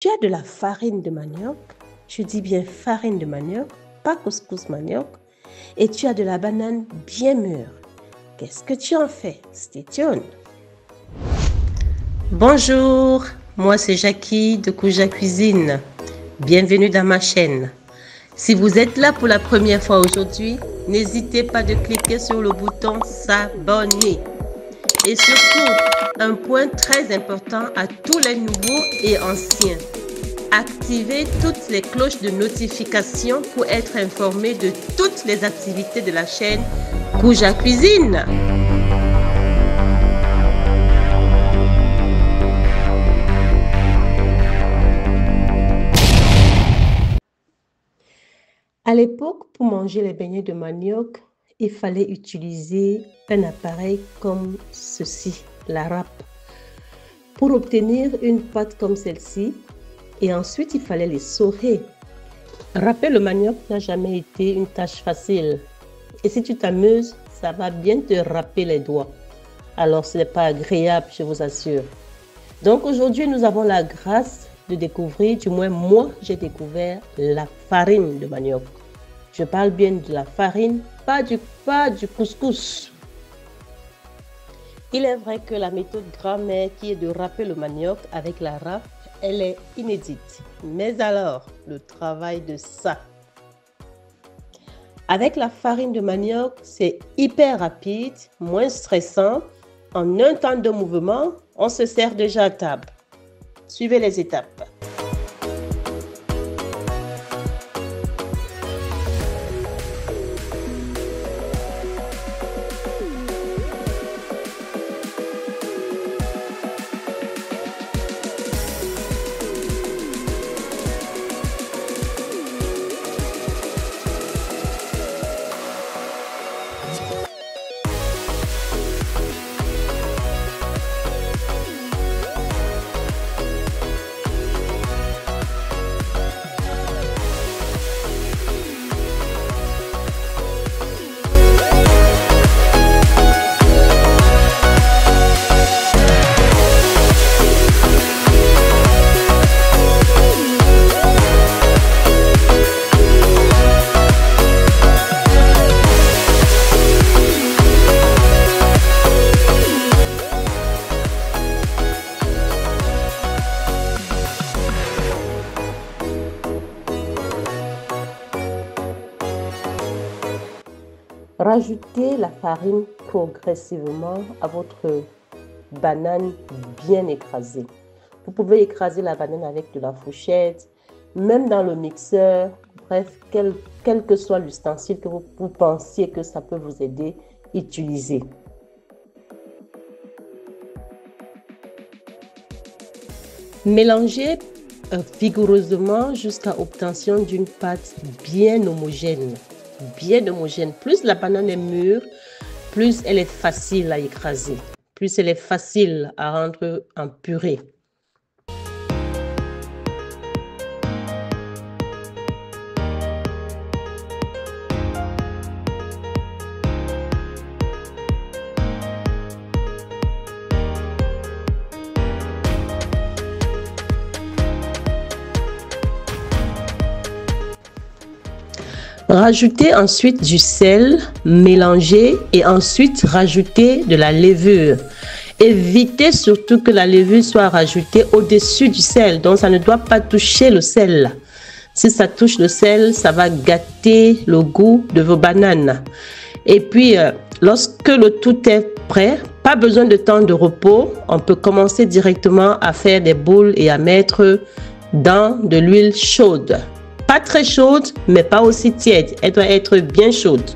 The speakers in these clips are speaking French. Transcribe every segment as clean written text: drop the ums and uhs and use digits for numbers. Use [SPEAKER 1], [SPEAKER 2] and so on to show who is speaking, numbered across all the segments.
[SPEAKER 1] Tu as de la farine de manioc, je dis bien farine de manioc, pas couscous manioc, et tu as de la banane bien mûre. Qu'est-ce que tu en fais? Stay tuned. Bonjour, moi c'est Jackie de Kouja Cuisine. Bienvenue dans ma chaîne. Si vous êtes là pour la première fois aujourd'hui, n'hésitez pas de cliquer sur le bouton s'abonner. Et surtout, un point très important à tous les nouveaux et anciens. Activez toutes les cloches de notification pour être informé de toutes les activités de la chaîne Kouja Cuisine. À l'époque, pour manger les beignets de manioc, il fallait utiliser un appareil comme ceci, la râpe, pour obtenir une pâte comme celle-ci. Et ensuite, il fallait les saurer. Râper le manioc n'a jamais été une tâche facile. Et si tu t'amuses, ça va bien te râper les doigts. Alors, ce n'est pas agréable, je vous assure. Donc, aujourd'hui, nous avons la grâce de découvrir, du moins moi, j'ai découvert la farine de manioc. Je parle bien de la farine, pas du couscous. Il est vrai que la méthode grand-mère qui est de râper le manioc avec la râpe, elle est inédite. Mais alors, le travail de ça. Avec la farine de manioc, c'est hyper rapide, moins stressant. En un temps de mouvement, on se sert déjà à table. Suivez les étapes. Rajoutez la farine progressivement à votre banane bien écrasée. Vous pouvez écraser la banane avec de la fourchette, même dans le mixeur, bref, quel que soit l'ustensile que vous pensiez que ça peut vous aider, utilisez. Mélangez vigoureusement jusqu'à l'obtention d'une pâte bien homogène. Plus la banane est mûre, plus elle est facile à écraser, plus elle est facile à rendre en purée. Rajoutez ensuite du sel, mélangez et ensuite rajoutez de la levure. Évitez surtout que la levure soit rajoutée au-dessus du sel, donc ça ne doit pas toucher le sel. Si ça touche le sel, ça va gâter le goût de vos bananes. Et puis, lorsque le tout est prêt, pas besoin de temps de repos, on peut commencer directement à faire des boules et à mettre dans de l'huile chaude. Pas très chaude, mais pas aussi tiède. Elle doit être bien chaude.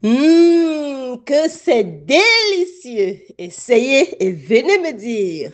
[SPEAKER 1] Que c'est délicieux! Essayez et venez me dire.